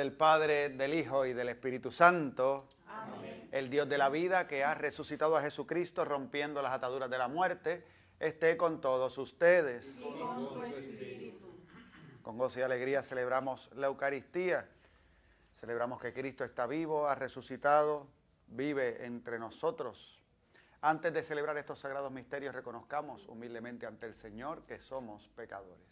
del Padre, del Hijo y del Espíritu Santo. Amén. El Dios de la vida, que ha resucitado a Jesucristo rompiendo las ataduras de la muerte, esté con todos ustedes. Y con su espíritu. Con gozo y alegría celebramos la Eucaristía. Celebramos que Cristo está vivo, ha resucitado, vive entre nosotros. Antes de celebrar estos sagrados misterios, reconozcamos humildemente ante el Señor que somos pecadores.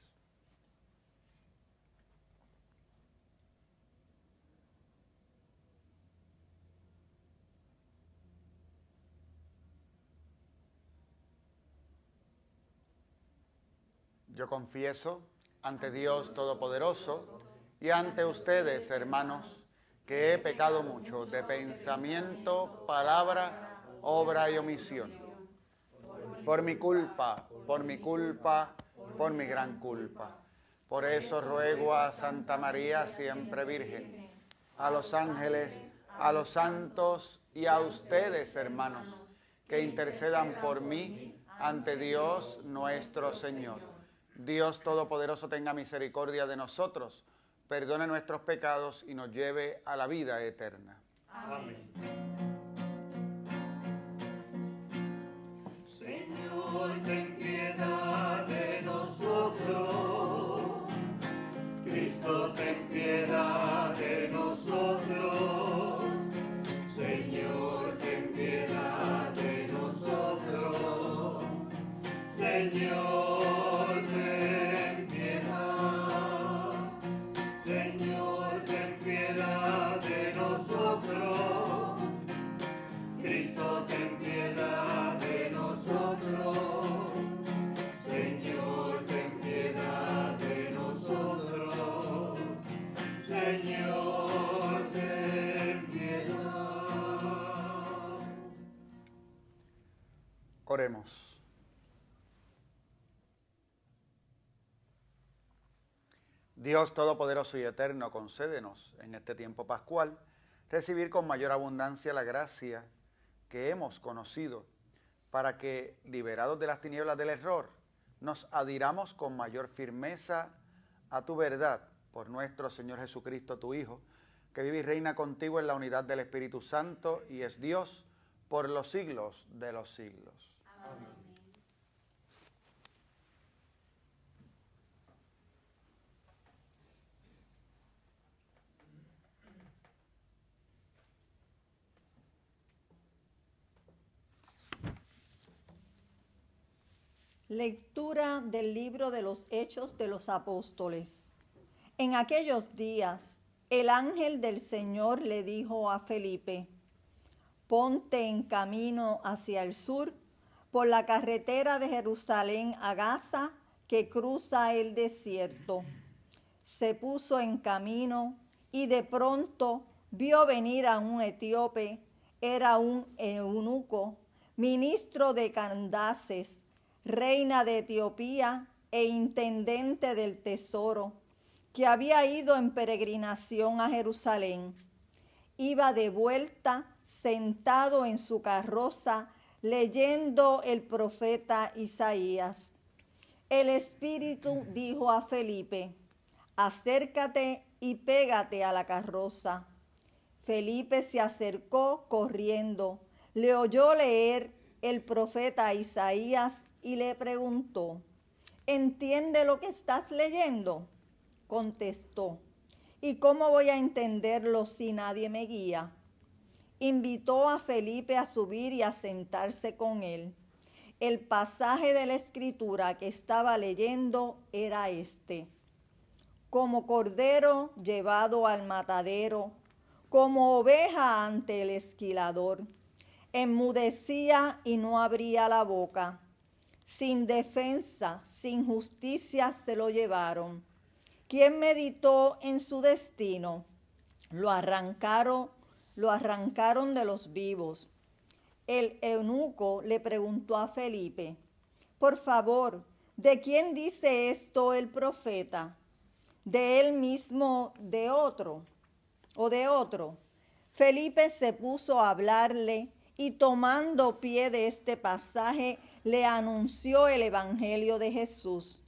Yo confieso ante Dios Todopoderoso y ante ustedes, hermanos, que he pecado mucho de pensamiento, palabra, obra y omisión. Por mi culpa, por mi culpa, por mi gran culpa. Por eso ruego a Santa María, siempre Virgen, a los ángeles, a los santos y a ustedes, hermanos, que intercedan por mí ante Dios nuestro Señor. Dios Todopoderoso tenga misericordia de nosotros, perdone nuestros pecados y nos lleve a la vida eterna. Amén. Señor, ten piedad de nosotros. Cristo, ten piedad de nosotros. Señor, ten piedad de nosotros. Señor, ten piedad. Señor, ten piedad de nosotros. Cristo, ten piedad de nosotros. Señor, ten piedad de nosotros. Señor, ten piedad. Oremos. Dios Todopoderoso y Eterno, concédenos en este tiempo pascual recibir con mayor abundancia la gracia que hemos conocido, para que, liberados de las tinieblas del error, nos adhiramos con mayor firmeza a tu verdad, por nuestro Señor Jesucristo, tu Hijo, que vive y reina contigo en la unidad del Espíritu Santo y es Dios por los siglos de los siglos. Amén. Lectura del libro de los Hechos de los Apóstoles. En aquellos días, el ángel del Señor le dijo a Felipe: ponte en camino hacia el sur, por la carretera de Jerusalén a Gaza, que cruza el desierto. Se puso en camino y de pronto vio venir a un etíope, era un eunuco, ministro de Candaces, reina de Etiopía e intendente del tesoro, que había ido en peregrinación a Jerusalén. Iba de vuelta sentado en su carroza leyendo el profeta Isaías. El Espíritu dijo a Felipe: acércate y pégate a la carroza. Felipe se acercó corriendo, le oyó leer el profeta Isaías y le preguntó: ¿entiende lo que estás leyendo? Contestó: ¿y cómo voy a entenderlo si nadie me guía? Invitó a Felipe a subir y a sentarse con él. El pasaje de la Escritura que estaba leyendo era este: como cordero llevado al matadero, como oveja ante el esquilador, enmudecía y no abría la boca. Sin defensa, sin justicia se lo llevaron. ¿Quién meditó en su destino? Lo arrancaron de los vivos. El eunuco le preguntó a Felipe: por favor, ¿de quién dice esto el profeta? ¿De él mismo, de otro o de otro? Felipe se puso a hablarle y tomando pie de este pasaje le anunció el evangelio de Jesús.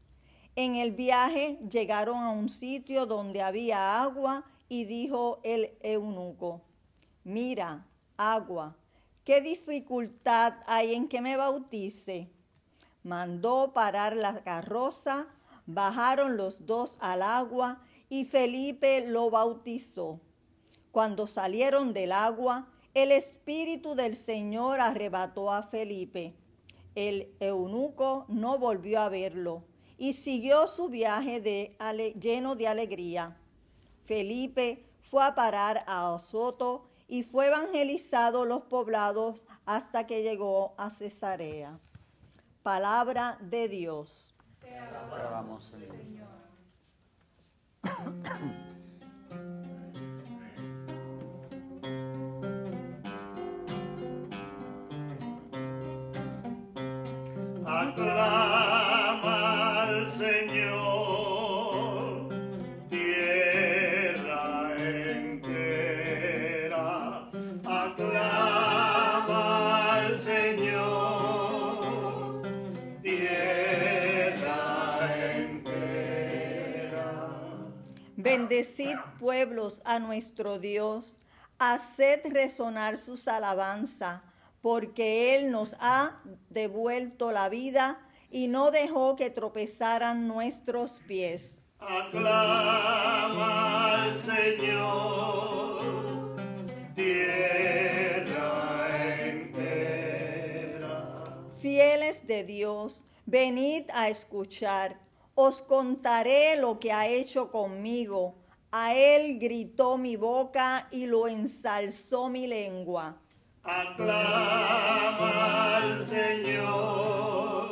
En el viaje llegaron a un sitio donde había agua y dijo el eunuco: mira, agua, ¿qué dificultad hay en que me bautice? Mandó parar la carroza, bajaron los dos al agua y Felipe lo bautizó. Cuando salieron del agua, el Espíritu del Señor arrebató a Felipe. El eunuco no volvió a verlo y siguió su viaje lleno de alegría. Felipe fue a parar a Azoto y fue evangelizado los poblados hasta que llegó a Cesarea. Palabra de Dios. Te alabamos, Señor. Aclama al Señor, tierra entera. Aclama al Señor, tierra entera. Bendecid, pueblos, a nuestro Dios, haced resonar sus alabanzas, porque Él nos ha devuelto la vida y no dejó que tropezaran nuestros pies. Aclama al Señor, tierra entera. Fieles de Dios, venid a escuchar. Os contaré lo que ha hecho conmigo. A Él gritó mi boca y lo ensalzó mi lengua. Aclama al Señor,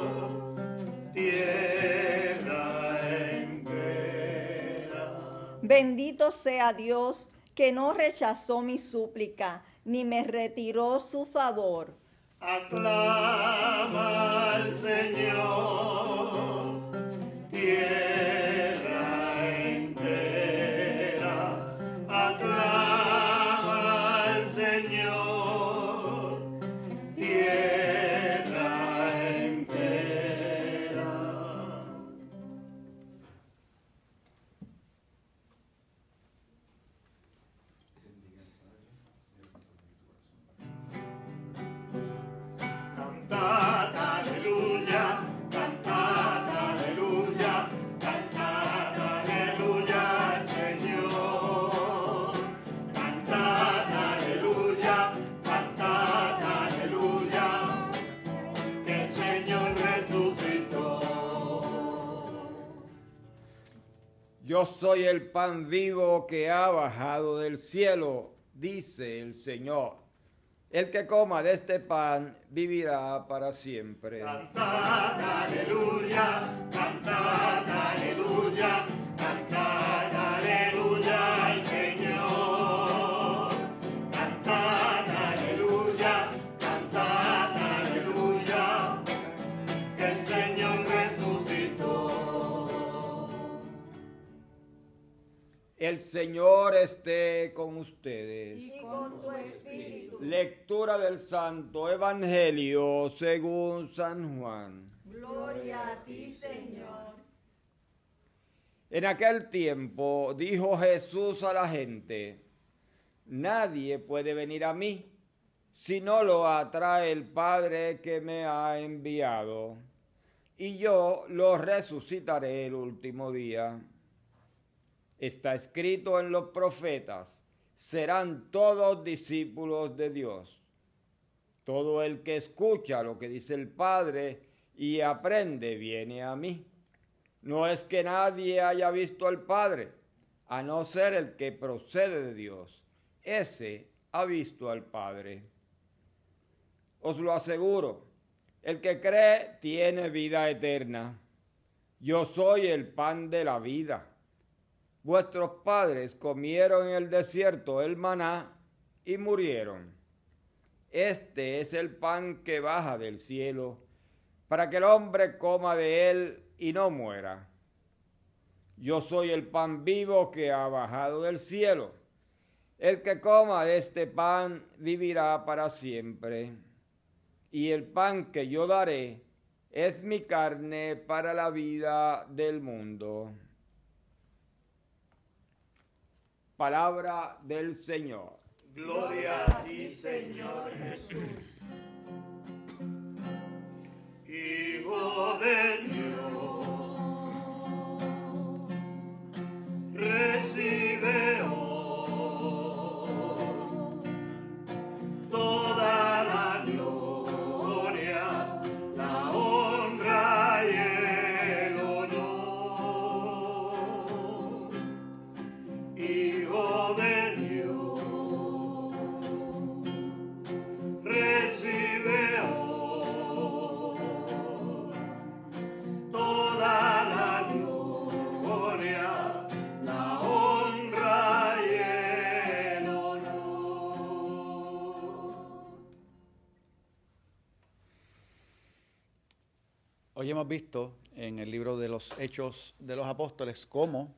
tierra entera. Bendito sea Dios, que no rechazó mi súplica, ni me retiró su favor. Aclama al Señor, tierra entera. Aclama al Señor, tierra entera. Cantad aleluya, cantad aleluya, cantad aleluya al Señor. Cantad aleluya, que el Señor resucitó. Yo soy el pan vivo que ha bajado del cielo, dice el Señor. El que coma de este pan vivirá para siempre. Cantad aleluya, cantad aleluya, cantad aleluya al Señor. Cantad aleluya, que el Señor resucitó. El Señor esté con ustedes. Y con tu espíritu. Lectura del Santo Evangelio según San Juan. Gloria a ti, Señor. En aquel tiempo dijo Jesús a la gente: nadie puede venir a mí si no lo atrae el Padre que me ha enviado, y yo lo resucitaré el último día. Está escrito en los profetas: serán todos discípulos de Dios. Todo el que escucha lo que dice el Padre y aprende viene a mí. No es que nadie haya visto al Padre, a no ser el que procede de Dios. Ese ha visto al Padre. Os lo aseguro, el que cree tiene vida eterna. Yo soy el pan de la vida. Vuestros padres comieron en el desierto el maná y murieron. Este es el pan que baja del cielo, para que el hombre coma de él y no muera. Yo soy el pan vivo que ha bajado del cielo. El que coma de este pan vivirá para siempre. Y el pan que yo daré es mi carne para la vida del mundo. Palabra del Señor. Gloria a ti, Señor Jesús. Hijo de Dios, recibe hoy toda la gloria, la honra y el honor. Hijo de Dios, recibe hoy toda la gloria, la honra y el honor. Hoy hemos visto en el libro de los Hechos de los Apóstoles cómo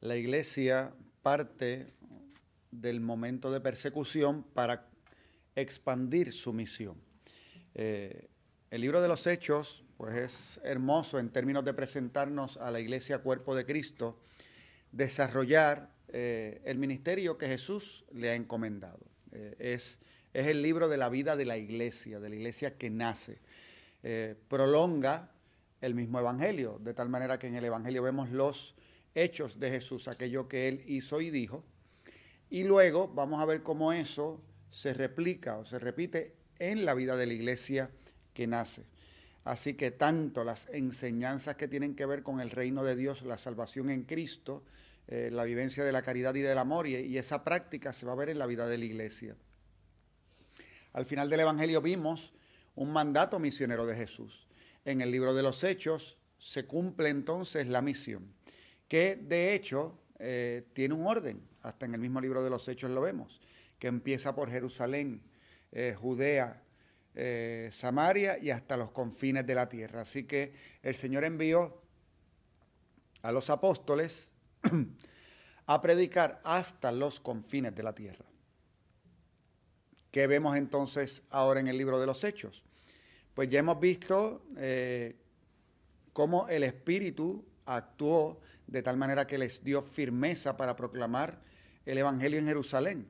la iglesia parte del momento de persecución para expandir su misión. El libro de los Hechos pues es hermoso en términos de presentarnos a la iglesia cuerpo de Cristo, desarrollar el ministerio que Jesús le ha encomendado. Es el libro de la vida de la iglesia que nace. Prolonga el mismo evangelio, de tal manera que en el evangelio vemos los hechos de Jesús, aquello que él hizo y dijo, y luego vamos a ver cómo eso se replica o se repite en la vida de la iglesia que nace. Así que tanto las enseñanzas que tienen que ver con el reino de Dios, la salvación en Cristo, la vivencia de la caridad y del amor, y esa práctica se va a ver en la vida de la iglesia. Al final del evangelio vimos un mandato misionero de Jesús. En el libro de los Hechos se cumple entonces la misión, que de hecho tiene un orden, hasta en el mismo libro de los Hechos lo vemos, que empieza por Jerusalén, Judea, Samaria y hasta los confines de la tierra. Así que el Señor envió a los apóstoles a predicar hasta los confines de la tierra. ¿Qué vemos entonces ahora en el libro de los Hechos? Pues ya hemos visto cómo el Espíritu actuó de tal manera que les dio firmeza para proclamar el Evangelio en Jerusalén.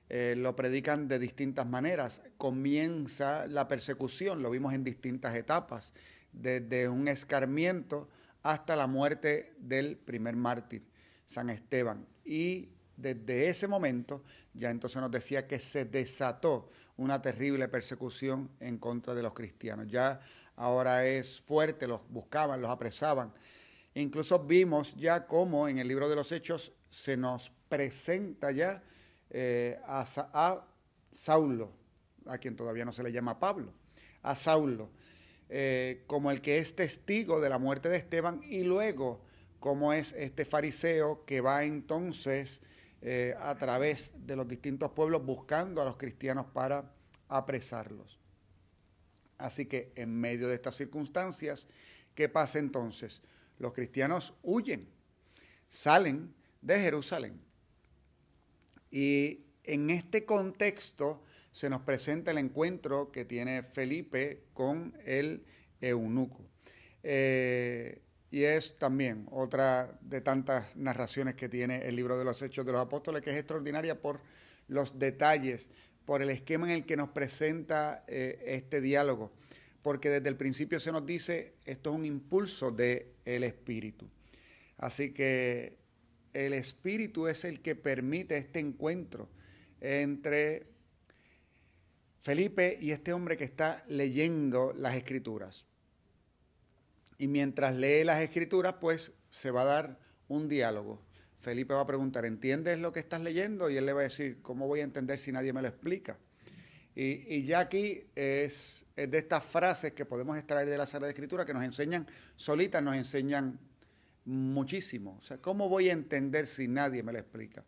Lo predican de distintas maneras. Comienza la persecución, lo vimos en distintas etapas, desde un escarmiento hasta la muerte del primer mártir, San Esteban. Y desde ese momento ya entonces nos decía que se desató una terrible persecución en contra de los cristianos. Ya ahora es fuerte, los buscaban, los apresaban. Incluso vimos ya cómo en el libro de los Hechos se nos presenta ya a Saulo, a quien todavía no se le llama Pablo, a Saulo, como el que es testigo de la muerte de Esteban, y luego como es este fariseo que va entonces a través de los distintos pueblos buscando a los cristianos para apresarlos. Así que en medio de estas circunstancias, ¿qué pasa entonces? Los cristianos huyen, salen de Jerusalén. Y en este contexto se nos presenta el encuentro que tiene Felipe con el eunuco. Y es también otra de tantas narraciones que tiene el libro de los Hechos de los Apóstoles, que es extraordinaria por los detalles, por el esquema en el que nos presenta este diálogo, porque desde el principio se nos dice, esto es un impulso del Espíritu. Así que el Espíritu es el que permite este encuentro entre Felipe y este hombre que está leyendo las Escrituras. Y mientras lee las Escrituras, pues se va a dar un diálogo. Felipe va a preguntar, ¿entiendes lo que estás leyendo? Y él le va a decir, ¿cómo voy a entender si nadie me lo explica? Y ya aquí es de estas frases que podemos extraer de la Sagrada Escritura que nos enseñan, solitas nos enseñan muchísimo. O sea, ¿cómo voy a entender si nadie me lo explica?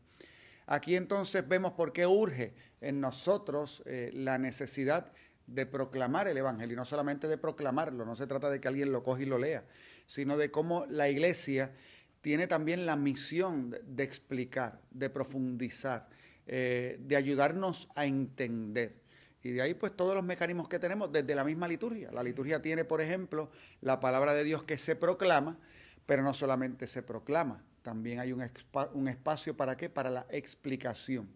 Aquí entonces vemos por qué urge en nosotros la necesidad de proclamar el Evangelio, y no solamente de proclamarlo, no se trata de que alguien lo coja y lo lea, sino de cómo la Iglesia tiene también la misión de explicar, de profundizar, de ayudarnos a entender. Y de ahí pues todos los mecanismos que tenemos desde la misma liturgia. La liturgia tiene, por ejemplo, la palabra de Dios que se proclama, pero no solamente se proclama, también hay un espacio ¿para qué? Para la explicación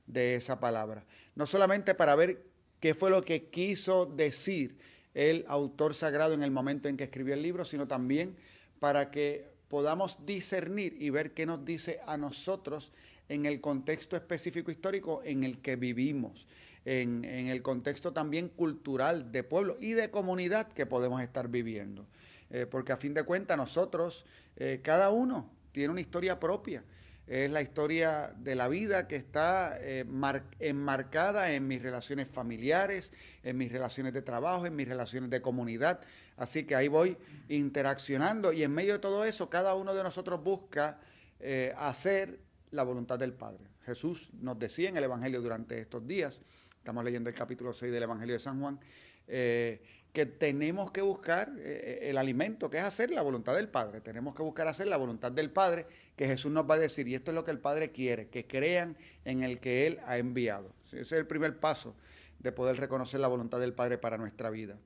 de esa palabra. No solamente para ver qué fue lo que quiso decir el autor sagrado en el momento en que escribió el libro, sino también para que podamos discernir y ver qué nos dice a nosotros en el contexto específico histórico en el que vivimos, en el contexto también cultural de pueblo y de comunidad que podemos estar viviendo. Porque a fin de cuentas nosotros, cada uno tiene una historia propia. Es la historia de la vida que está enmarcada en mis relaciones familiares, en mis relaciones de trabajo, en mis relaciones de comunidad. Así que ahí voy interaccionando y en medio de todo eso cada uno de nosotros busca hacer la voluntad del Padre. Jesús nos decía en el Evangelio durante estos días, estamos leyendo el capítulo 6 del Evangelio de San Juan, que tenemos que buscar el alimento, que es hacer la voluntad del Padre. Tenemos que buscar hacer la voluntad del Padre, que Jesús nos va a decir, y esto es lo que el Padre quiere, que crean en el que Él ha enviado. Ese es el primer paso de poder reconocer la voluntad del Padre para nuestra vida.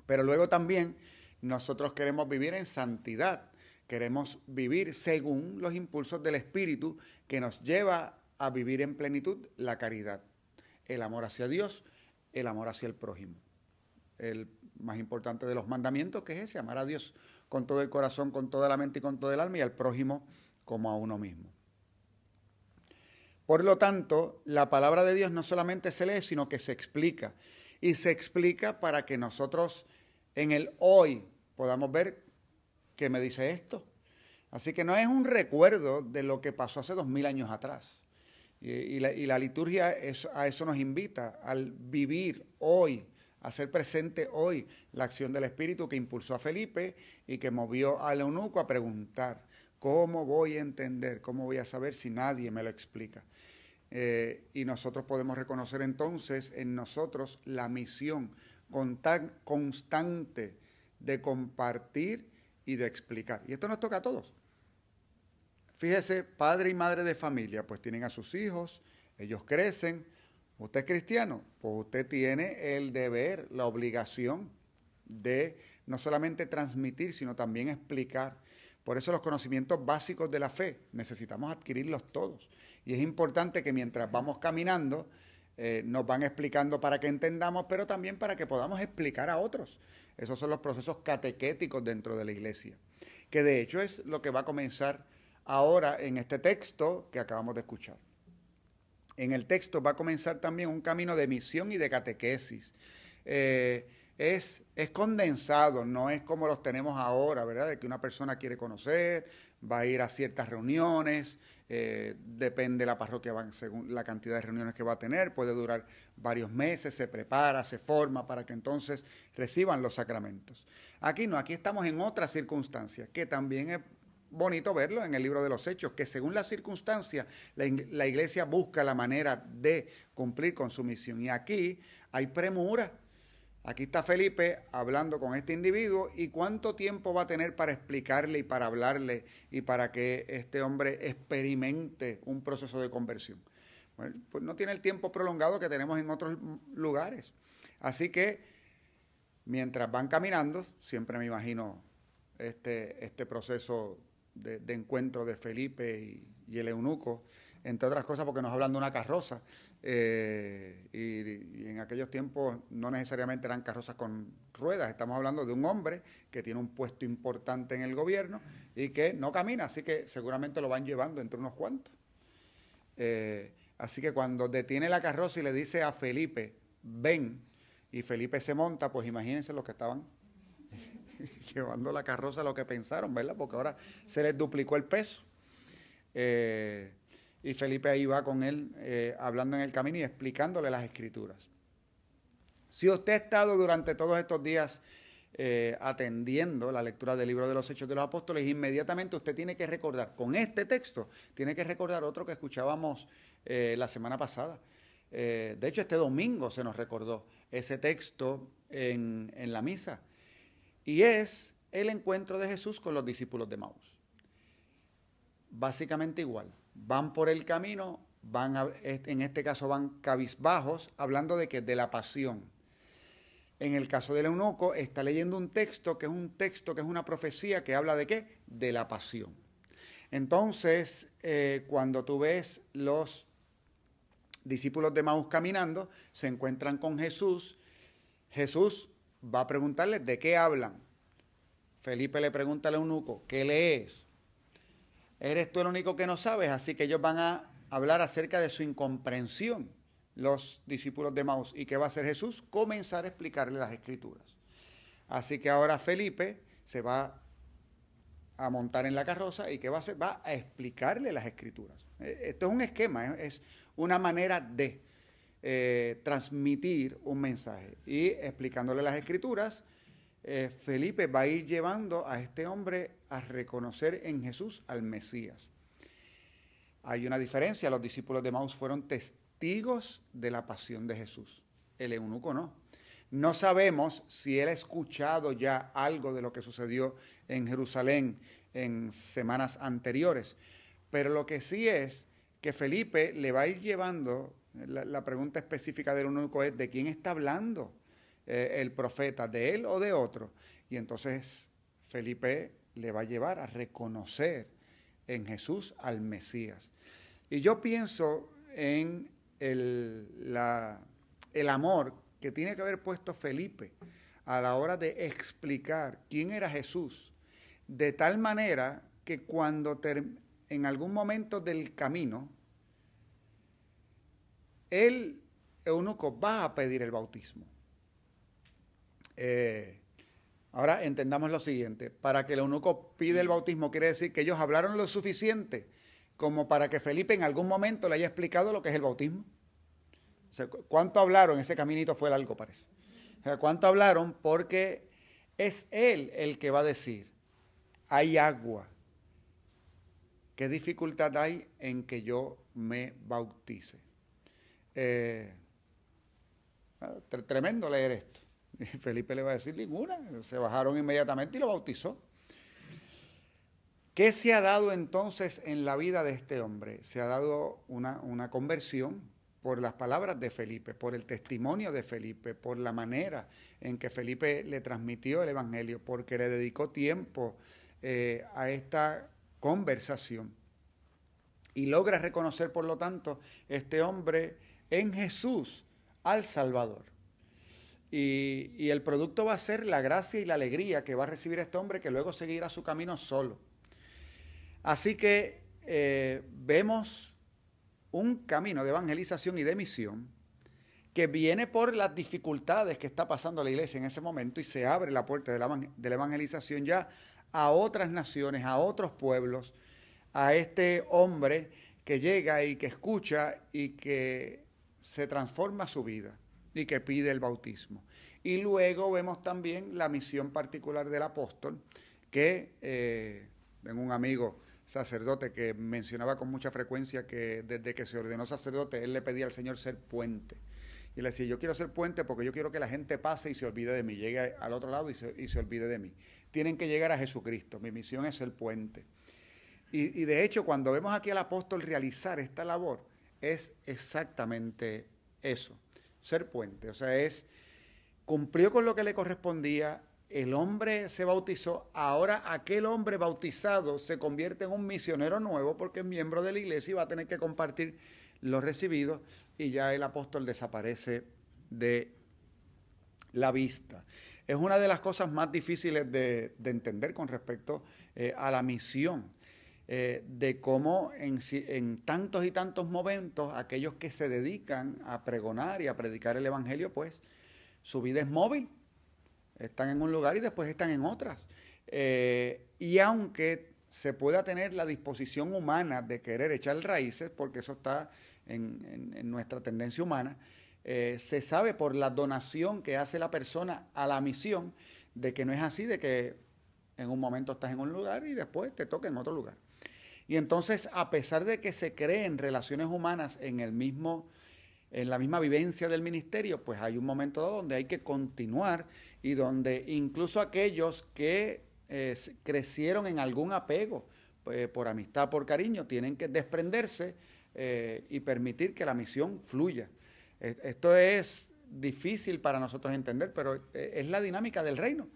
Pero luego también nosotros queremos vivir en santidad, queremos vivir según los impulsos del Espíritu que nos lleva a vivir en plenitud la caridad, el amor hacia Dios, el amor hacia el prójimo. El más importante de los mandamientos, que es ese, amar a Dios con todo el corazón, con toda la mente y con todo el alma, y al prójimo como a uno mismo. Por lo tanto, la palabra de Dios no solamente se lee, sino que se explica. Y se explica para que nosotros en el hoy podamos ver qué me dice esto. Así que no es un recuerdo de lo que pasó hace 2000 años atrás. Y la liturgia a eso nos invita, al vivir hoy, a hacer presente hoy la acción del Espíritu que impulsó a Felipe y que movió al eunuco a preguntar, ¿cómo voy a entender? ¿Cómo voy a saber si nadie me lo explica? Y nosotros podemos reconocer entonces en nosotros la misión constante de compartir y de explicar. Y esto nos toca a todos. Fíjese, padre y madre de familia, pues tienen a sus hijos, ellos crecen. ¿Usted es cristiano? Pues usted tiene el deber, la obligación de no solamente transmitir, sino también explicar. Por eso los conocimientos básicos de la fe necesitamos adquirirlos todos. Y es importante que mientras vamos caminando, nos van explicando para que entendamos, pero también para que podamos explicar a otros. Esos son los procesos catequéticos dentro de la iglesia, que de hecho es lo que va a comenzar ahora en este texto que acabamos de escuchar. En el texto va a comenzar también un camino de misión y de catequesis. Es condensado, no es como los tenemos ahora, ¿verdad? De que una persona quiere conocer, va a ir a ciertas reuniones, depende de la parroquia según la cantidad de reuniones que va a tener, puede durar varios meses, se prepara, se forma para que entonces reciban los sacramentos. Aquí no, aquí estamos en otras circunstancias, que también es bonito verlo en el libro de los Hechos, que según las circunstancias la iglesia busca la manera de cumplir con su misión. Y aquí hay premura. Aquí está Felipe hablando con este individuo y cuánto tiempo va a tener para explicarle y para hablarle y para que este hombre experimente un proceso de conversión. Bueno, pues no tiene el tiempo prolongado que tenemos en otros lugares. Así que mientras van caminando, siempre me imagino este proceso de encuentro de Felipe y el eunuco, entre otras cosas porque nos hablan de una carroza, y en aquellos tiempos no necesariamente eran carrozas con ruedas, estamos hablando de un hombre que tiene un puesto importante en el gobierno y que no camina, así que seguramente lo van llevando entre unos cuantos. Así que cuando detiene la carroza y le dice a Felipe, ven, y Felipe se monta, pues imagínense los que estaban llevando la carroza, lo que pensaron, ¿verdad? Porque ahora se les duplicó el peso. Y Felipe ahí va con él hablando en el camino y explicándole las escrituras. Si usted ha estado durante todos estos días atendiendo la lectura del libro de los Hechos de los Apóstoles, inmediatamente usted tiene que recordar, con este texto, tiene que recordar otro que escuchábamos la semana pasada. De hecho, este domingo se nos recordó ese texto en la misa. Y es el encuentro de Jesús con los discípulos de Maús. Básicamente igual. Van por el camino, en este caso van cabizbajos, hablando de que de la pasión. En el caso del eunuco está leyendo un texto que es una profecía que habla de ¿qué? De la pasión. Entonces, cuando tú ves los discípulos de Emaús caminando, se encuentran con Jesús. Jesús va a preguntarles de qué hablan. Felipe le pregunta al eunuco, ¿qué lees? Eres tú el único que no sabes, así que ellos van a hablar acerca de su incomprensión, los discípulos de Emaús. ¿Y qué va a hacer Jesús? Comenzar a explicarle las Escrituras. Así que ahora Felipe se va a montar en la carroza y ¿qué va a hacer? Va a explicarle las Escrituras. Esto es un esquema, es una manera de transmitir un mensaje. Y explicándole las Escrituras, Felipe va a ir llevando a este hombre a reconocer en Jesús al Mesías. Hay una diferencia, los discípulos de Emaús fueron testigos de la pasión de Jesús, el eunuco no. No sabemos si él ha escuchado ya algo de lo que sucedió en Jerusalén en semanas anteriores, pero lo que sí es que Felipe le va a ir llevando, la pregunta específica del eunuco es, ¿de quién está hablando el profeta? ¿De él o de otro? Y entonces Felipe le va a llevar a reconocer en Jesús al Mesías. Y yo pienso en el amor que tiene que haber puesto Felipe a la hora de explicar quién era Jesús, de tal manera que cuando en algún momento del camino, el eunuco va a pedir el bautismo. Ahora entendamos lo siguiente, para que el eunuco pida el bautismo quiere decir que ellos hablaron lo suficiente como para que Felipe en algún momento le haya explicado lo que es el bautismo. O sea, ¿cuánto hablaron? Ese caminito fue largo, parece. O sea, ¿cuánto hablaron? Porque es él el que va a decir, hay agua. ¿Qué dificultad hay en que yo me bautice? Tremendo leer esto. Y Felipe le va a decir ninguna. Se bajaron inmediatamente y lo bautizó. ¿Qué se ha dado entonces en la vida de este hombre? Se ha dado una conversión por las palabras de Felipe, por el testimonio de Felipe, por la manera en que Felipe le transmitió el Evangelio, porque le dedicó tiempo a esta conversación. Y logra reconocer, por lo tanto, este hombre en Jesús al Salvador. Y el producto va a ser la gracia y la alegría que va a recibir este hombre, que luego seguirá su camino solo. Así que vemos un camino de evangelización y de misión que viene por las dificultades que está pasando la iglesia en ese momento y se abre la puerta de la evangelización ya a otras naciones, a otros pueblos, a este hombre que llega y que escucha y que se transforma su vida y que pide el bautismo. Y luego vemos también la misión particular del apóstol, que tengo un amigo sacerdote que mencionaba con mucha frecuencia que desde que se ordenó sacerdote, él le pedía al Señor ser puente. Y le decía, yo quiero ser puente porque yo quiero que la gente pase y se olvide de mí, llegue al otro lado y se olvide de mí. Tienen que llegar a Jesucristo, mi misión es ser puente. Y de hecho, cuando vemos aquí al apóstol realizar esta labor, es exactamente eso, ser puente. O sea, cumplió con lo que le correspondía, el hombre se bautizó, ahora aquel hombre bautizado se convierte en un misionero nuevo porque es miembro de la iglesia y va a tener que compartir lo recibido y ya el apóstol desaparece de la vista. Es una de las cosas más difíciles de entender con respecto a la misión, de cómo en tantos y tantos momentos aquellos que se dedican a pregonar y a predicar el evangelio, pues su vida es móvil. Están en un lugar y después están en otras. Y aunque se pueda tener la disposición humana de querer echar raíces, porque eso está en nuestra tendencia humana, se sabe por la donación que hace la persona a la misión de que no es así, de que en un momento estás en un lugar y después te toca en otro lugar. Y entonces, a pesar de que se creen relaciones humanas en la misma vivencia del ministerio, pues hay un momento dado donde hay que continuar y donde incluso aquellos que crecieron en algún apego, por amistad, por cariño, tienen que desprenderse y permitir que la misión fluya. Esto es difícil para nosotros entender, pero es la dinámica del reino.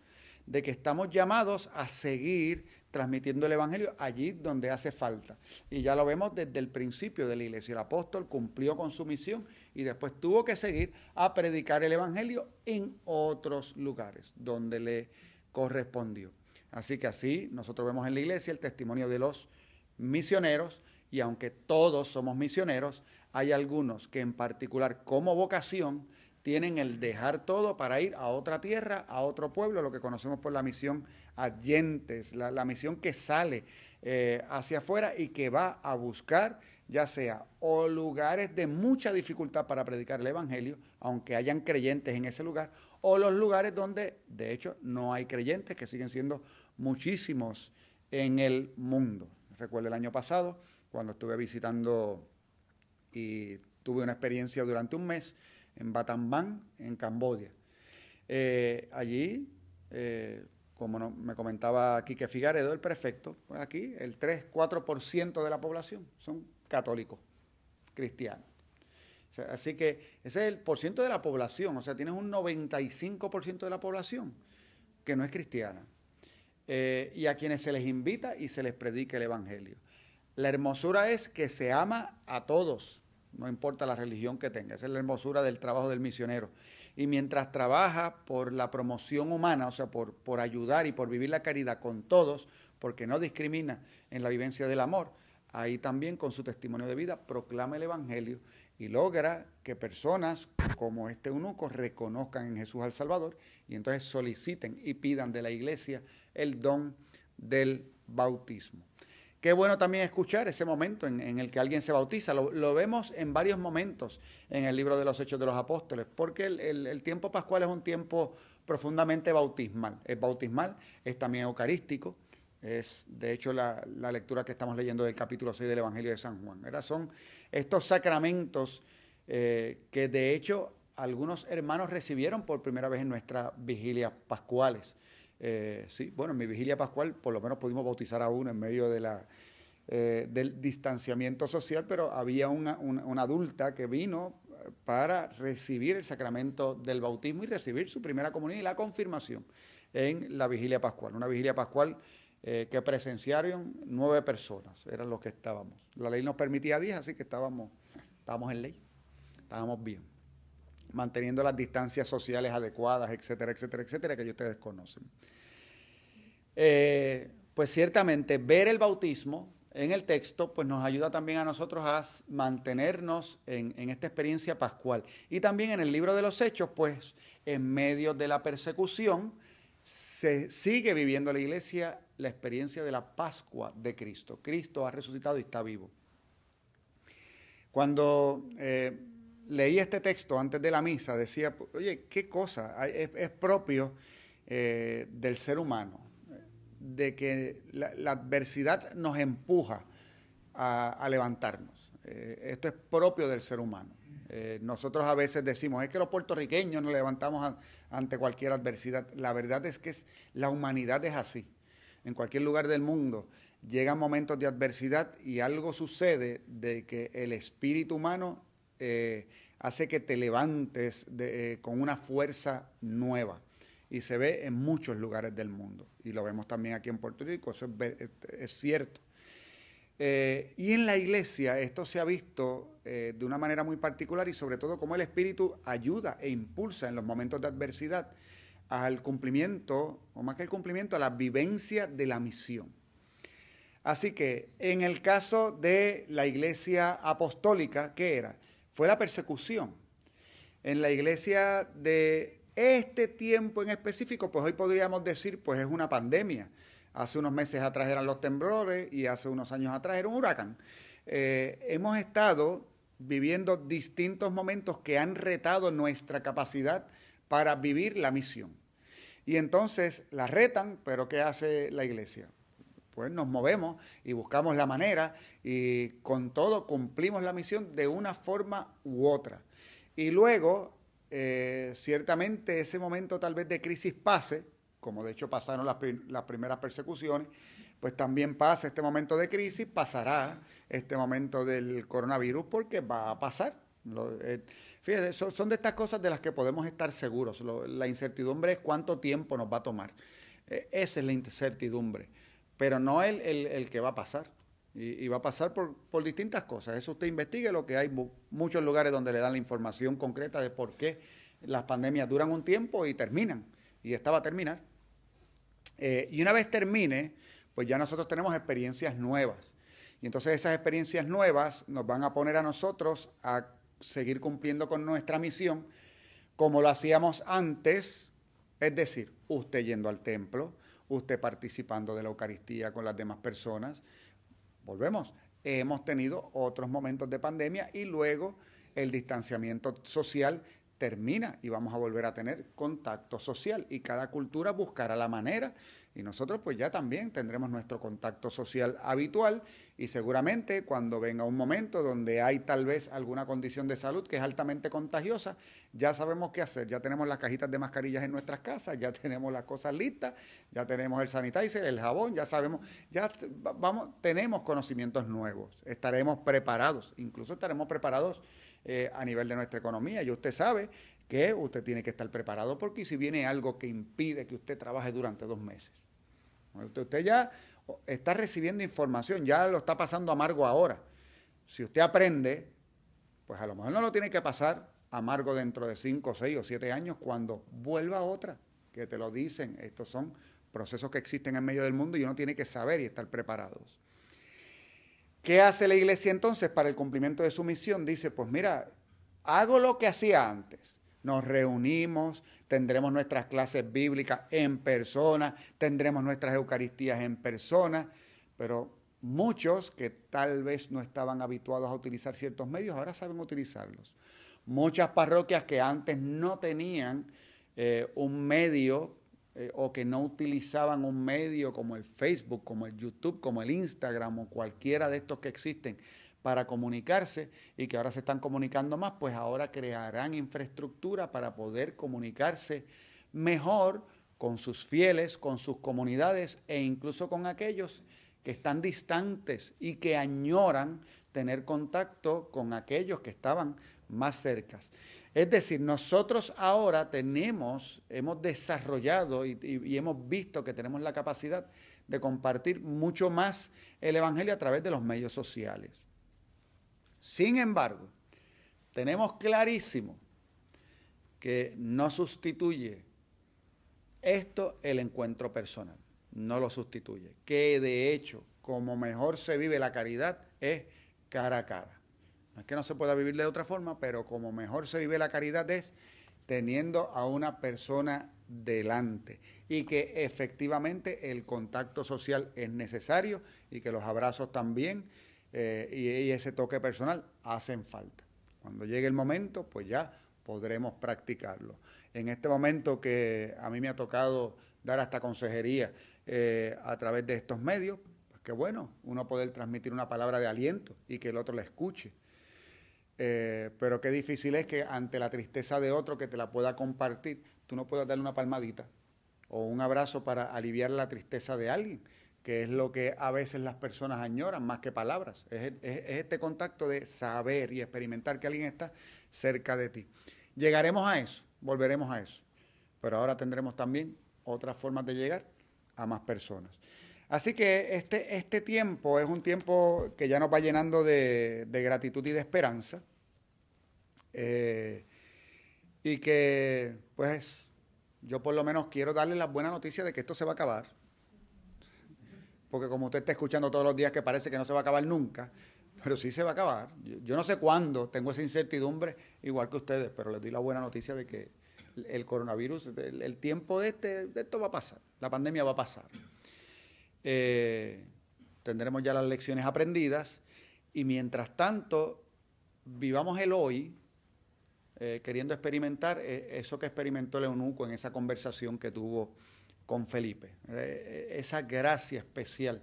de que estamos llamados a seguir transmitiendo el Evangelio allí donde hace falta. Y ya lo vemos desde el principio de la iglesia. El apóstol cumplió con su misión y después tuvo que seguir a predicar el Evangelio en otros lugares donde le correspondió. Así que así nosotros vemos en la iglesia el testimonio de los misioneros, y aunque todos somos misioneros, hay algunos que en particular como vocación tienen el dejar todo para ir a otra tierra, a otro pueblo, lo que conocemos por la misión adyentes, la misión que sale hacia afuera y que va a buscar ya sea o lugares de mucha dificultad para predicar el Evangelio, aunque hayan creyentes en ese lugar, o los lugares donde de hecho no hay creyentes, que siguen siendo muchísimos en el mundo. Recuerdo el año pasado, cuando estuve visitando y tuve una experiencia durante un mes en Battambang, en Camboya. Allí, como me comentaba Quique Figaredo, el prefecto, pues aquí el 3-4% de la población son católicos, cristianos. O sea, así que ese es el porciento de la población, o sea, tienes un 95% de la población que no es cristiana. Y a quienes se les invita y se les predica el Evangelio. La hermosura es que se ama a todos, no importa la religión que tenga. Esa es la hermosura del trabajo del misionero. Y mientras trabaja por la promoción humana, o sea, por ayudar y por vivir la caridad con todos, porque no discrimina en la vivencia del amor, ahí también con su testimonio de vida proclama el Evangelio y logra que personas como este eunuco reconozcan en Jesús al Salvador y entonces soliciten y pidan de la iglesia el don del bautismo. Qué bueno también escuchar ese momento en el que alguien se bautiza. Lo vemos en varios momentos en el libro de los Hechos de los Apóstoles, porque el tiempo pascual es un tiempo profundamente bautismal. Es bautismal, es también eucarístico. Es, de hecho, la lectura que estamos leyendo del capítulo 6 del Evangelio de San Juan. Son estos sacramentos que, de hecho, algunos hermanos recibieron por primera vez en nuestras vigilias pascuales. Sí, bueno, en mi vigilia pascual por lo menos pudimos bautizar a uno en medio de del distanciamiento social, pero había una adulta que vino para recibir el sacramento del bautismo y recibir su primera comunión y la confirmación en la vigilia pascual. Una vigilia pascual que presenciaron 9 personas, eran los que estábamos. La ley nos permitía 10, así que estábamos en ley, estábamos bien, manteniendo las distancias sociales adecuadas, etcétera, etcétera, etcétera, que ustedes conocen. Pues ciertamente ver el bautismo en el texto pues nos ayuda también a nosotros a mantenernos en esta experiencia pascual. Y también en el libro de los Hechos, pues en medio de la persecución, se sigue viviendo la iglesia la experiencia de la Pascua de Cristo. Cristo ha resucitado y está vivo. Cuando leí este texto antes de la misa, decía, oye, qué cosa, es propio del ser humano, de que la adversidad nos empuja a levantarnos. Esto es propio del ser humano. Nosotros a veces decimos, es que los puertorriqueños nos levantamos ante cualquier adversidad. La verdad es que la humanidad es así. En cualquier lugar del mundo llegan momentos de adversidad y algo sucede de que el espíritu humano hace que te levantes con una fuerza nueva. Y se ve en muchos lugares del mundo. Y lo vemos también aquí en Puerto Rico, eso es cierto. Y en la iglesia esto se ha visto de una manera muy particular y sobre todo cómo el Espíritu ayuda e impulsa en los momentos de adversidad al cumplimiento, o más que el cumplimiento, a la vivencia de la misión. Así que en el caso de la iglesia apostólica, ¿qué era? Fue la persecución. En la iglesia de este tiempo en específico, pues hoy podríamos decir, pues es una pandemia. Hace unos meses atrás eran los temblores y hace unos años atrás era un huracán. Hemos estado viviendo distintos momentos que han retado nuestra capacidad para vivir la misión. Y entonces la retan, pero ¿qué hace la iglesia? Pues nos movemos y buscamos la manera y con todo cumplimos la misión de una forma u otra. Y luego, ciertamente ese momento tal vez de crisis pase, como de hecho pasaron las primeras persecuciones, pues también pasa este momento de crisis, pasará este momento del coronavirus porque va a pasar. Fíjense, son de estas cosas de las que podemos estar seguros. La incertidumbre es cuánto tiempo nos va a tomar. Esa es la incertidumbre, pero no el que va a pasar. Y va a pasar por distintas cosas. Eso usted investigue lo que hay muchos lugares donde le dan la información concreta de por qué las pandemias duran un tiempo y terminan. Y esta va a terminar. Y una vez termine, pues ya nosotros tenemos experiencias nuevas. Y entonces esas experiencias nuevas nos van a poner a nosotros a seguir cumpliendo con nuestra misión como lo hacíamos antes, es decir, usted yendo al templo, usted participando de la Eucaristía con las demás personas. Volvemos, hemos tenido otros momentos de pandemia y luego el distanciamiento social termina y vamos a volver a tener contacto social y cada cultura buscará la manera y nosotros pues ya también tendremos nuestro contacto social habitual y seguramente cuando venga un momento donde hay tal vez alguna condición de salud que es altamente contagiosa, ya sabemos qué hacer, ya tenemos las cajitas de mascarillas en nuestras casas, ya tenemos las cosas listas, ya tenemos el sanitizer, el jabón, ya sabemos, ya tenemos conocimientos nuevos, estaremos preparados, incluso estaremos preparados a nivel de nuestra economía. Y usted sabe que usted tiene que estar preparado porque si viene algo que impide que usted trabaje durante 2 meses. Usted ya está recibiendo información, ya lo está pasando amargo ahora. Si usted aprende, pues a lo mejor no lo tiene que pasar amargo dentro de 5, 6 o 7 años cuando vuelva otra, que te lo dicen. Estos son procesos que existen en medio del mundo y uno tiene que saber y estar preparados. ¿Qué hace la iglesia entonces para el cumplimiento de su misión? Dice, pues mira, hago lo que hacía antes. Nos reunimos, tendremos nuestras clases bíblicas en persona, tendremos nuestras eucaristías en persona, pero muchos que tal vez no estaban habituados a utilizar ciertos medios, ahora saben utilizarlos. Muchas parroquias que antes no tenían un medio o que no utilizaban un medio como el Facebook, como el YouTube, como el Instagram o cualquiera de estos que existen para comunicarse y que ahora se están comunicando más, pues ahora crearán infraestructura para poder comunicarse mejor con sus fieles, con sus comunidades e incluso con aquellos que están distantes y que añoran tener contacto con aquellos que estaban más cercas. Es decir, nosotros ahora hemos desarrollado y hemos visto que tenemos la capacidad de compartir mucho más el Evangelio a través de los medios sociales. Sin embargo, tenemos clarísimo que no sustituye esto el encuentro personal, no lo sustituye. Que de hecho, como mejor se vive la caridad es cara a cara. No es que no se pueda vivir de otra forma, pero como mejor se vive la caridad es teniendo a una persona delante y que efectivamente el contacto social es necesario y que los abrazos también y ese toque personal hacen falta. Cuando llegue el momento, pues ya podremos practicarlo. En este momento que a mí me ha tocado dar hasta consejería a través de estos medios, pues qué bueno, uno poder transmitir una palabra de aliento y que el otro la escuche. Pero qué difícil es que ante la tristeza de otro que te la pueda compartir, tú no puedas darle una palmadita o un abrazo para aliviar la tristeza de alguien, que es lo que a veces las personas añoran más que palabras. Es este contacto de saber y experimentar que alguien está cerca de ti. Llegaremos a eso, volveremos a eso, pero ahora tendremos también otras formas de llegar a más personas. Así que este tiempo es un tiempo que ya nos va llenando de gratitud y de esperanza. Y que, pues, yo por lo menos quiero darle la buena noticia de que esto se va a acabar. Porque como usted está escuchando todos los días que parece que no se va a acabar nunca, pero sí se va a acabar. Yo no sé cuándo, tengo esa incertidumbre igual que ustedes, pero les doy la buena noticia de que el coronavirus, el tiempo de esto va a pasar, la pandemia va a pasar. Tendremos ya las lecciones aprendidas y mientras tanto vivamos el hoy queriendo experimentar eso que experimentó el eunuco en esa conversación que tuvo con Felipe, esa gracia especial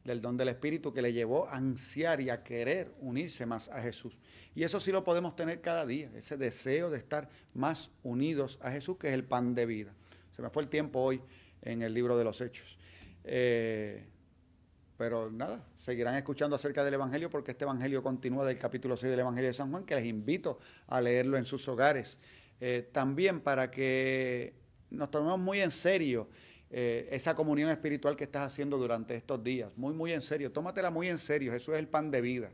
del don del Espíritu que le llevó a ansiar y a querer unirse más a Jesús. Y eso sí lo podemos tener cada día, ese deseo de estar más unidos a Jesús, que es el pan de vida. Se me fue el tiempo hoy en el libro de los Hechos. Pero nada, seguirán escuchando acerca del Evangelio porque este Evangelio continúa del capítulo 6 del Evangelio de San Juan, que les invito a leerlo en sus hogares. También para que nos tomemos muy en serio esa comunión espiritual que estás haciendo durante estos días. Muy, muy en serio. Tómatela muy en serio. Jesús es el pan de vida.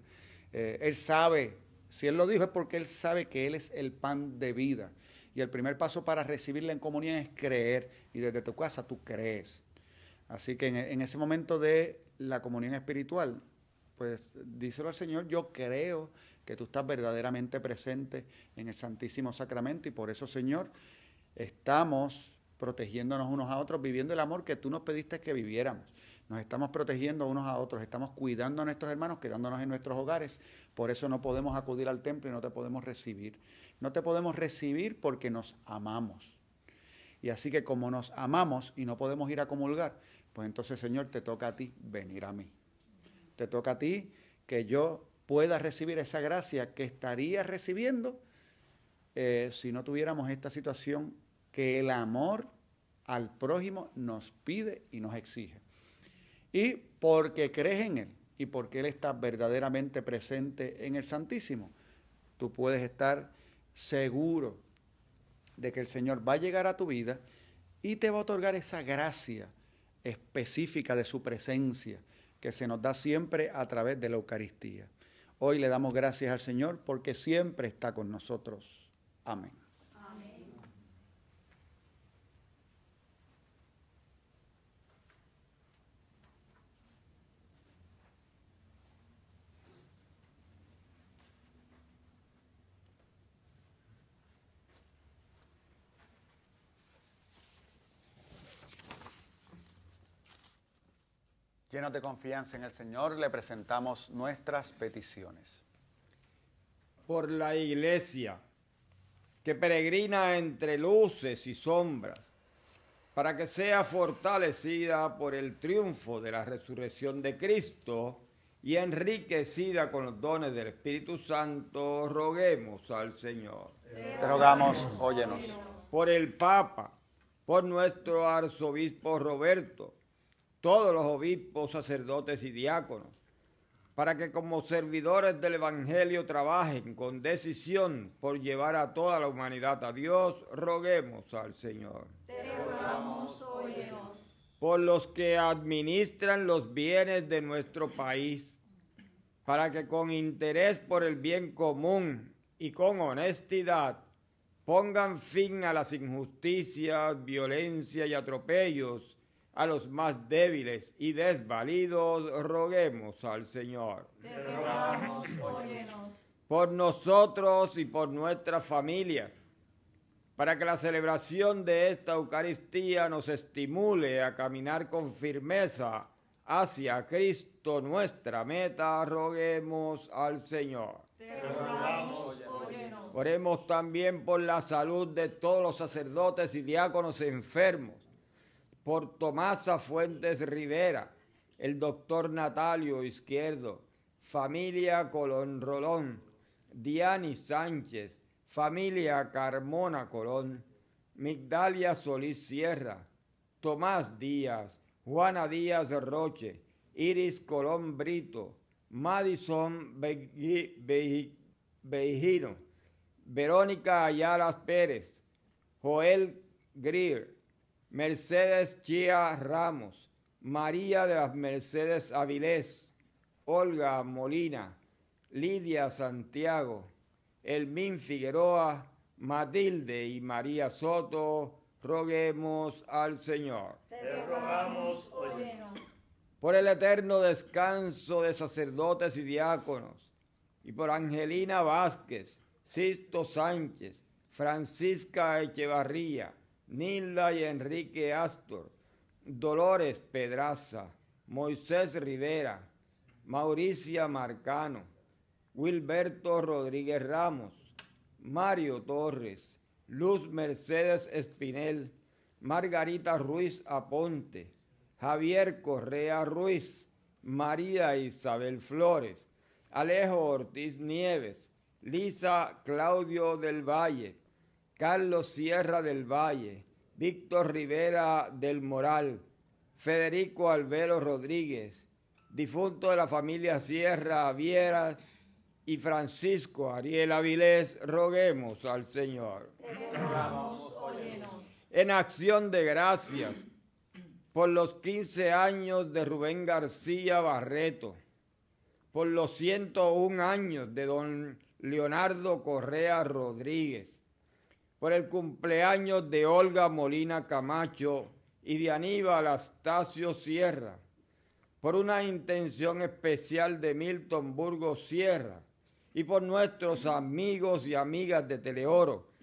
Él sabe, si Él lo dijo es porque Él sabe que Él es el pan de vida. Y el primer paso para recibirla en comunión es creer. Y desde tu casa tú crees. Así que en ese momento de la comunión espiritual, pues díselo al Señor, yo creo que tú estás verdaderamente presente en el Santísimo Sacramento y por eso, Señor, estamos protegiéndonos unos a otros, viviendo el amor que tú nos pediste que viviéramos. Nos estamos protegiendo unos a otros, estamos cuidando a nuestros hermanos, quedándonos en nuestros hogares. Por eso no podemos acudir al templo y no te podemos recibir. No te podemos recibir porque nos amamos. Y así que como nos amamos y no podemos ir a comulgar, pues entonces, Señor, te toca a ti venir a mí. Te toca a ti que yo pueda recibir esa gracia que estaría recibiendo si no tuviéramos esta situación que el amor al prójimo nos pide y nos exige. Y porque crees en Él y porque Él está verdaderamente presente en el Santísimo, tú puedes estar seguro de que el Señor va a llegar a tu vida y te va a otorgar esa gracia específica de su presencia que se nos da siempre a través de la Eucaristía. Hoy le damos gracias al Señor porque siempre está con nosotros. Amén. Llenos de confianza en el Señor, le presentamos nuestras peticiones. Por la Iglesia, que peregrina entre luces y sombras, para que sea fortalecida por el triunfo de la resurrección de Cristo y enriquecida con los dones del Espíritu Santo, roguemos al Señor. Te rogamos, óyenos. Por el Papa, por nuestro arzobispo Roberto, todos los obispos, sacerdotes y diáconos, para que como servidores del Evangelio trabajen con decisión por llevar a toda la humanidad a Dios, roguemos al Señor. Te rogamos, óyenos. Por los que administran los bienes de nuestro país, para que con interés por el bien común y con honestidad pongan fin a las injusticias, violencia y atropellos a los más débiles y desvalidos, roguemos al Señor. Te rogamos, óyenos. Por nosotros y por nuestras familias, para que la celebración de esta Eucaristía nos estimule a caminar con firmeza hacia Cristo, nuestra meta, roguemos al Señor. Te rogamos, óyenos. Oremos también por la salud de todos los sacerdotes y diáconos enfermos, por Tomasa Fuentes Rivera, el doctor Natalio Izquierdo, familia Colón Rolón, Diani Sánchez, familia Carmona Colón, Migdalia Solís Sierra, Tomás Díaz, Juana Díaz Roche, Iris Colón Brito, Madison Beijino, Verónica Ayala Pérez, Joel Grier, Mercedes Chía Ramos, María de las Mercedes Avilés, Olga Molina, Lidia Santiago, Elmín Figueroa, Matilde y María Soto, roguemos al Señor. Te rogamos, óyenos. Por el eterno descanso de sacerdotes y diáconos, y por Angelina Vázquez, Sisto Sánchez, Francisca Echevarría, Nilda y Enrique Astor, Dolores Pedraza, Moisés Rivera, Mauricia Marcano, Wilberto Rodríguez Ramos, Mario Torres, Luz Mercedes Espinel, Margarita Ruiz Aponte, Javier Correa Ruiz, María Isabel Flores, Alejo Ortiz Nieves, Lisa Claudio del Valle, Carlos Sierra del Valle, Víctor Rivera del Moral, Federico Albero Rodríguez, difunto de la familia Sierra Viera, y Francisco Ariel Avilés, roguemos al Señor. Te rogamos, óyenos. En acción de gracias por los 15 años de Rubén García Barreto, por los 101 años de don Leonardo Correa Rodríguez, por el cumpleaños de Olga Molina Camacho y de Aníbal Astacio Sierra, por una intención especial de Milton Burgos Sierra y por nuestros amigos y amigas de Teleoro,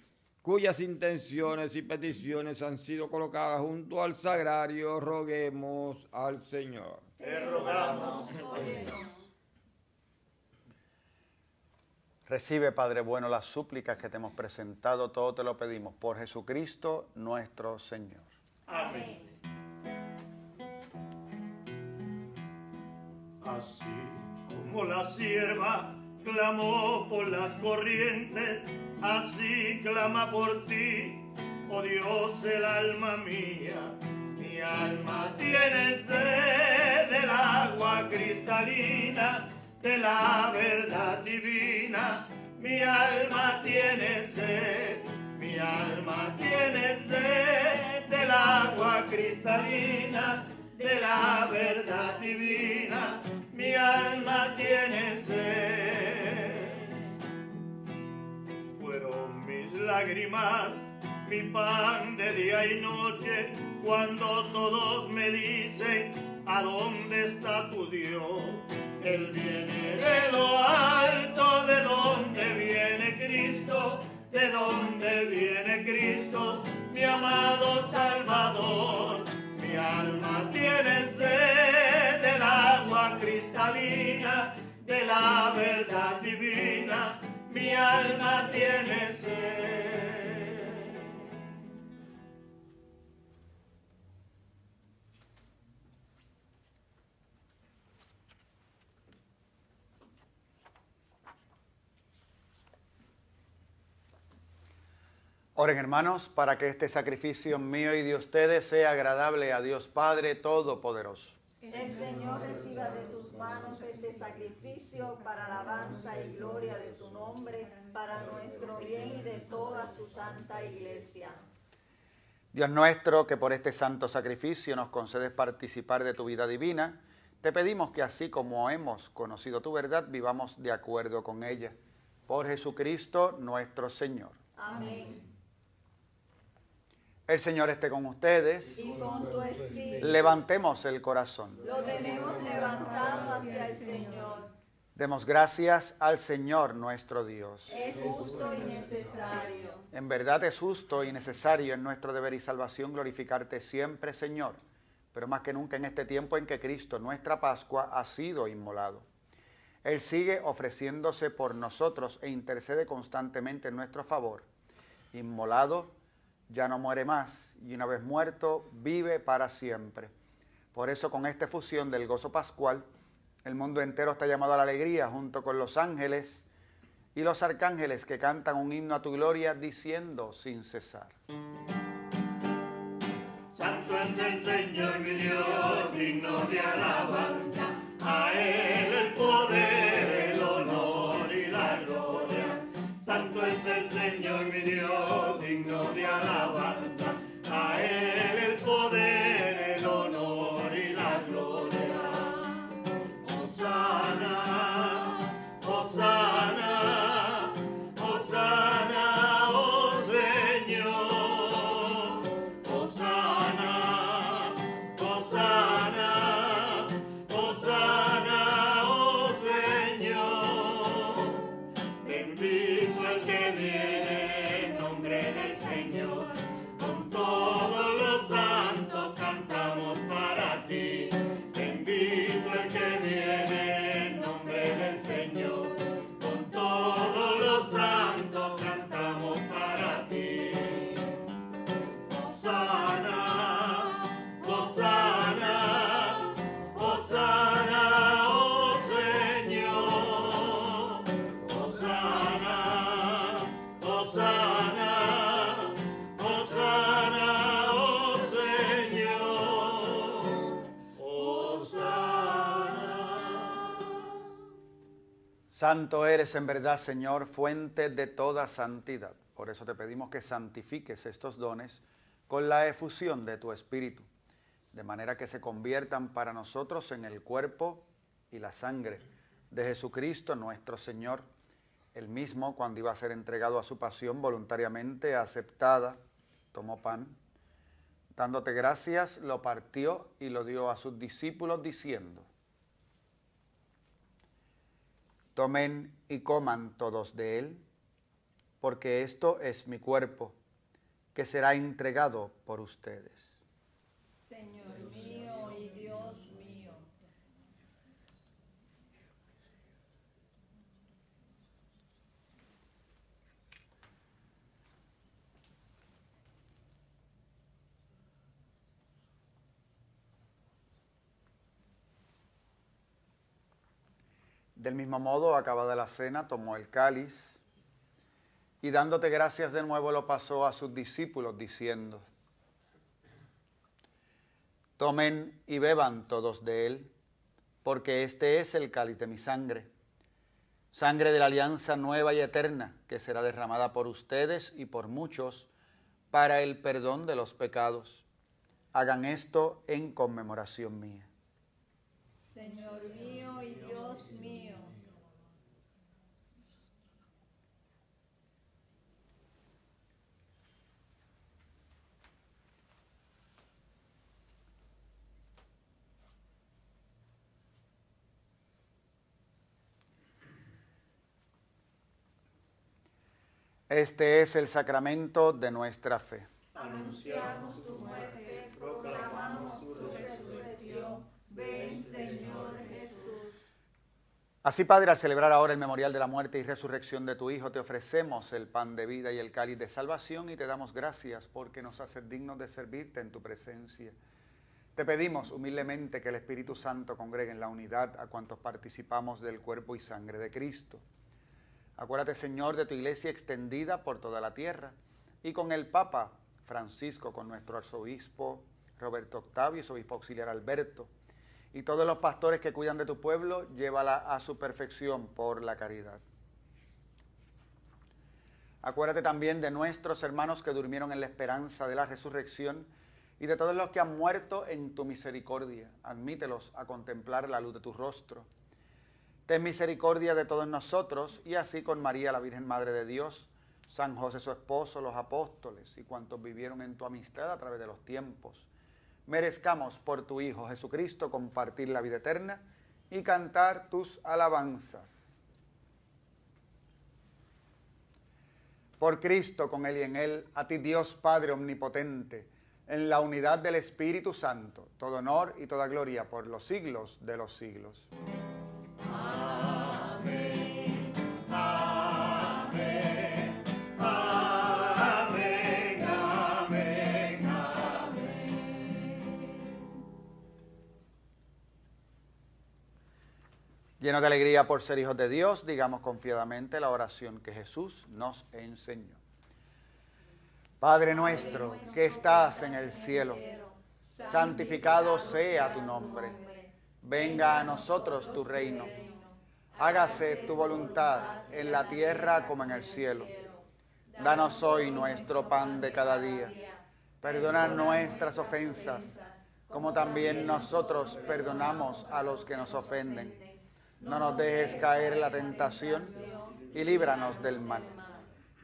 cuyas intenciones y peticiones han sido colocadas junto al sagrario, roguemos al Señor. Te rogamos, óyenos. Recibe, Padre bueno, las súplicas que te hemos presentado, todo te lo pedimos por Jesucristo nuestro Señor. Amén. Así como la sierva clamó por las corrientes, así clama por ti, oh Dios, el alma mía. Mi alma tiene sed del agua cristalina, de la verdad divina. Mi alma tiene sed, mi alma tiene sed del agua cristalina, de la verdad divina. Mi alma tiene sed. Fueron mis lágrimas, mi pan de día y noche, cuando todos me dicen, ¿a dónde está tu Dios? Él viene de lo alto, ¿de dónde viene Cristo? ¿De dónde viene Cristo? Mi amado Salvador. Mi alma tiene sed del agua cristalina, de la verdad divina. Mi alma tiene sed. Oren, hermanos, para que este sacrificio mío y de ustedes sea agradable a Dios Padre Todopoderoso. El Señor reciba de tus manos este sacrificio para alabanza y gloria de su nombre, para nuestro bien y de toda su santa iglesia. Dios nuestro, que por este santo sacrificio nos concedes participar de tu vida divina, te pedimos que así como hemos conocido tu verdad, vivamos de acuerdo con ella. Por Jesucristo nuestro Señor. Amén. El Señor esté con ustedes. Y con tu espíritu. Levantemos el corazón. Lo tenemos levantado hacia el Señor. Demos gracias al Señor nuestro Dios. Es justo y necesario. En verdad es justo y necesario en nuestro deber y salvación glorificarte siempre, Señor, pero más que nunca en este tiempo en que Cristo, nuestra Pascua, ha sido inmolado. Él sigue ofreciéndose por nosotros e intercede constantemente en nuestro favor. Inmolado, ya no muere más, y una vez muerto, vive para siempre. Por eso, con esta efusión del gozo pascual, el mundo entero está llamado a la alegría, junto con los ángeles y los arcángeles que cantan un himno a tu gloria, diciendo sin cesar. Santo es el Señor mi Dios, digno de alabanza, a Él el poder, el honor y la gloria. Santo es el Señor mi Dios, digno de alabanza, a Él el poder, el honor y la gloria. Hosana, Hosana, Hosana, oh Señor. Hosana, Hosana, Hosana, oh Señor. Bendito el que viene en nombre del Señor. Con todos los santos cantamos para ti. Bendito el que viene en nombre del Señor. Con todos los santos cantamos para ti. Hosana, Hosana, Hosana, oh Señor. Hosana, Hosana, Hosana, oh Señor. Hosana. Santo eres en verdad, Señor, fuente de toda santidad. Por eso te pedimos que santifiques estos dones con la efusión de tu Espíritu, de manera que se conviertan para nosotros en el cuerpo y la sangre de Jesucristo nuestro Señor. Él mismo, cuando iba a ser entregado a su pasión voluntariamente aceptada, tomó pan, dándote gracias, lo partió y lo dio a sus discípulos diciendo: tomen y coman todos de él, porque esto es mi cuerpo, que será entregado por ustedes. Señor mío y Dios mío. Del mismo modo, acabada la cena, tomó el cáliz y dándote gracias de nuevo lo pasó a sus discípulos diciendo: tomen y beban todos de él, porque este es el cáliz de mi sangre, sangre de la alianza nueva y eterna, que será derramada por ustedes y por muchos para el perdón de los pecados. Hagan esto en conmemoración mía. Señor mío y Dios mío. Este es el sacramento de nuestra fe. Anunciamos tu muerte, proclamamos tu resurrección. Ven, Señor Jesús. Así, Padre, al celebrar ahora el memorial de la muerte y resurrección de tu Hijo, te ofrecemos el pan de vida y el cáliz de salvación y te damos gracias porque nos haces dignos de servirte en tu presencia. Te pedimos humildemente que el Espíritu Santo congregue en la unidad a cuantos participamos del cuerpo y sangre de Cristo. Acuérdate, Señor, de tu iglesia extendida por toda la tierra y con el Papa Francisco, con nuestro arzobispo Roberto Octavio y su obispo auxiliar Alberto, y todos los pastores que cuidan de tu pueblo, llévala a su perfección por la caridad. Acuérdate también de nuestros hermanos que durmieron en la esperanza de la resurrección y de todos los que han muerto en tu misericordia. Admítelos a contemplar la luz de tu rostro. Ten misericordia de todos nosotros y así con María, la Virgen Madre de Dios, San José su esposo, los apóstoles y cuantos vivieron en tu amistad a través de los tiempos, merezcamos por tu Hijo Jesucristo compartir la vida eterna y cantar tus alabanzas. Por Cristo, con Él y en Él, a ti Dios Padre Omnipotente, en la unidad del Espíritu Santo, todo honor y toda gloria por los siglos de los siglos. Amén, amén, amén, amén, amén. Llenos de alegría por ser hijos de Dios, digamos confiadamente la oración que Jesús nos enseñó. Padre nuestro, que estás en el cielo, santificado sea tu nombre. Venga a nosotros tu reino. Hágase tu voluntad en la tierra como en el cielo. Danos hoy nuestro pan de cada día. Perdona nuestras ofensas, como también nosotros perdonamos a los que nos ofenden. No nos dejes caer en la tentación y líbranos del mal.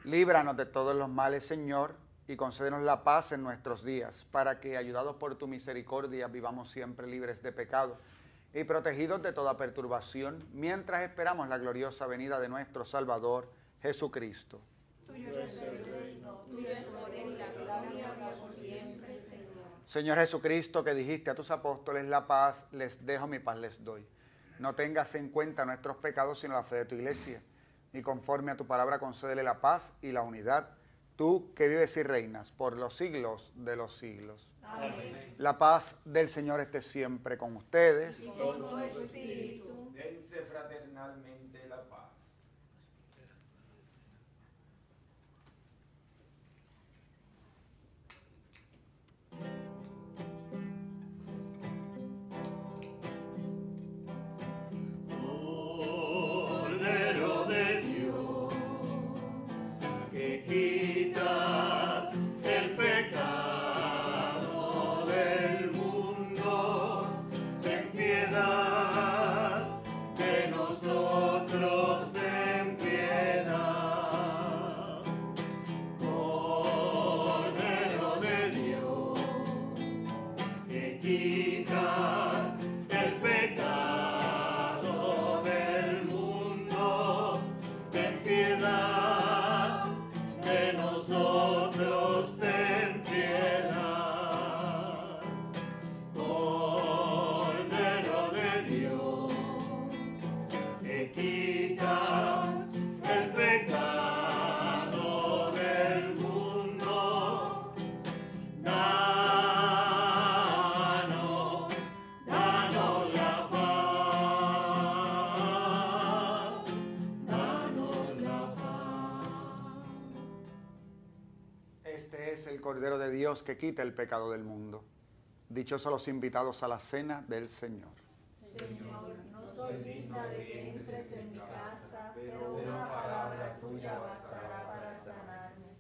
Líbranos de todos los males, Señor, y concédenos la paz en nuestros días, para que, ayudados por tu misericordia, vivamos siempre libres de pecado y protegidos de toda perturbación, mientras esperamos la gloriosa venida de nuestro Salvador, Jesucristo. Tuyo es el reino, tuyo es el poder y la gloria por siempre, Señor. Señor Jesucristo, que dijiste a tus apóstoles, la paz les dejo, mi paz les doy. No tengas en cuenta nuestros pecados, sino la fe de tu iglesia. Y conforme a tu palabra, concédele la paz y la unidad, tú que vives y reinas por los siglos de los siglos. Amén. La paz del Señor esté siempre con ustedes. Y con tu espíritu. Dense fraternalmente la paz. Cordero de Dios, que quitas el pecado del mundo, Cordero de Dios que quita el pecado del mundo. Dichosos los invitados a la cena del Señor. Señor, no soy digna de que entres en mi casa, pero una palabra tuya bastará para sanarme.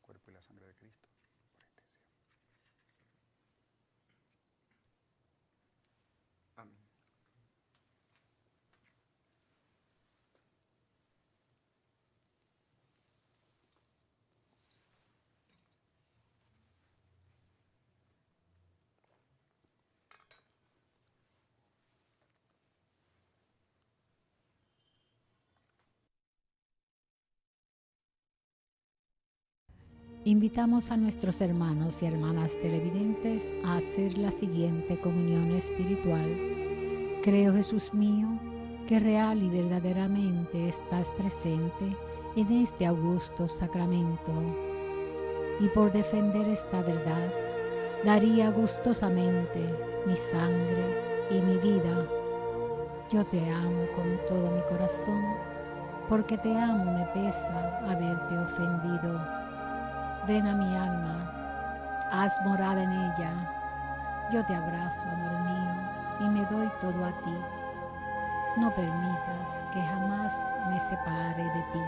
Cuerpo y la sangre de Cristo. Por extensión. Amén. Invitamos a nuestros hermanos y hermanas televidentes a hacer la siguiente comunión espiritual. Creo, Jesús mío, que real y verdaderamente estás presente en este augusto sacramento. Y por defender esta verdad, daría gustosamente mi sangre y mi vida. Yo te amo con todo mi corazón, porque te amo me pesa haberte ofendido. Ven a mi alma, haz morada en ella. Yo te abrazo, amor mío, y me doy todo a ti. No permitas que jamás me separe de ti.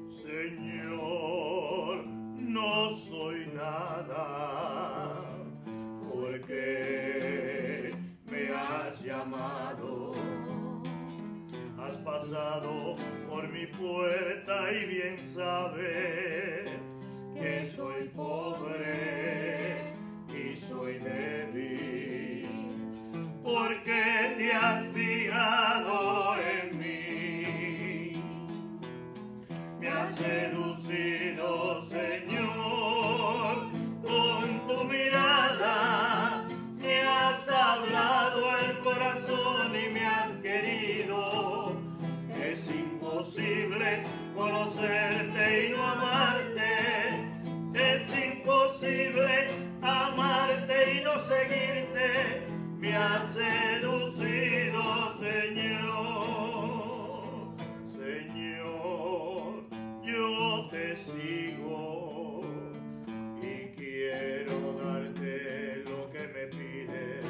Señor, no soy nada, porque me has llamado. Has pasado por mi puerta y bien sabes que soy pobre y soy débil, porque te has fijado en mí. Me has seducido, Señor, con tu mirada. Me has hablado el corazón y me has querido. Es imposible conocerte y no amarte. Es imposible amarte y no seguirte. Me has seducido, Señor. Señor, yo te sigo y quiero darte lo que me pides,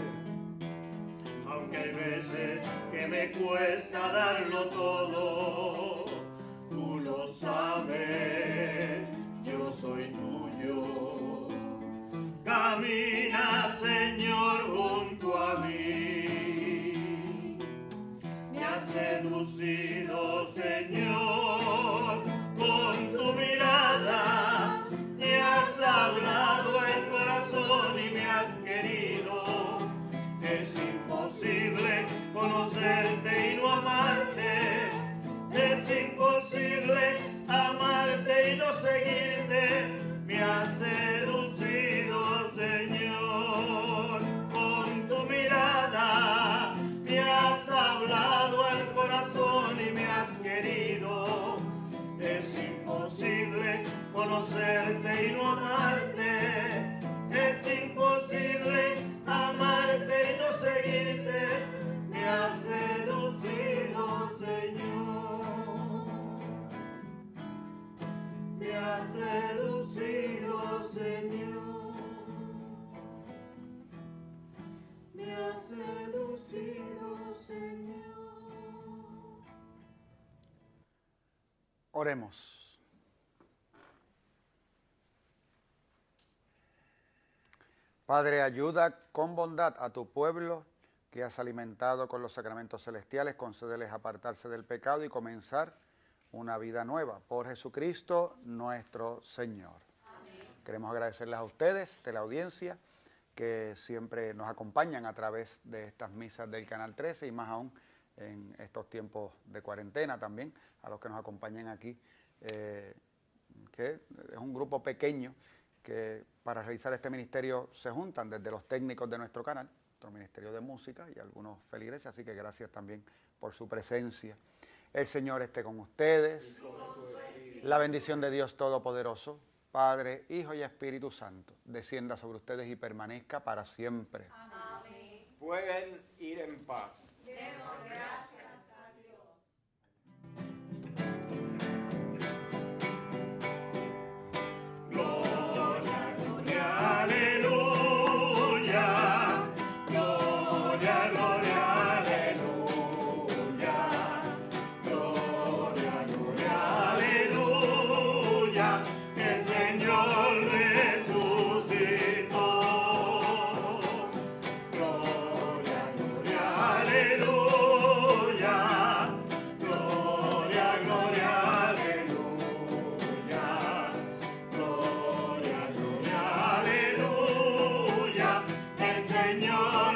aunque hay veces que me cuesta darlo todo. Tú lo sabes, yo soy tuyo. Camina, Señor, junto a mí. Me has seducido, Señor, con tu mirada. Me has hablado el corazón y me has querido. Es imposible conocerte y no amarte. Es imposible amarte y no seguirte. Me has seducido, Señor, con tu mirada. Me has hablado al corazón y me has querido. Es imposible conocerte y no amarte. Es imposible amarte y no seguirte. Me has seducido, Señor. Me has seducido, Señor. Me has seducido, Señor. Oremos. Padre, ayuda con bondad a tu pueblo que has alimentado con los sacramentos celestiales, concédeles apartarse del pecado y comenzar una vida nueva. Por Jesucristo nuestro Señor. Amén. Queremos agradecerles a ustedes de la audiencia que siempre nos acompañan a través de estas misas del Canal 13 y más aún en estos tiempos de cuarentena también, a los que nos acompañan aquí que es un grupo pequeño que para realizar este ministerio se juntan desde los técnicos de nuestro canal, nuestro ministerio de música y algunos feligreses, así que gracias también por su presencia. El Señor esté con ustedes. La bendición de Dios Todopoderoso, Padre, Hijo y Espíritu Santo, descienda sobre ustedes y permanezca para siempre. Amén. Pueden ir en paz. Demos gracias a Dios. Gloria, gloria, aleluya. Gloria, gloria, aleluya. Gloria, gloria, aleluya. El Señor resucitó. Gloria, gloria, aleluya. Gloria, gloria, aleluya. Gloria, gloria, aleluya. El Señor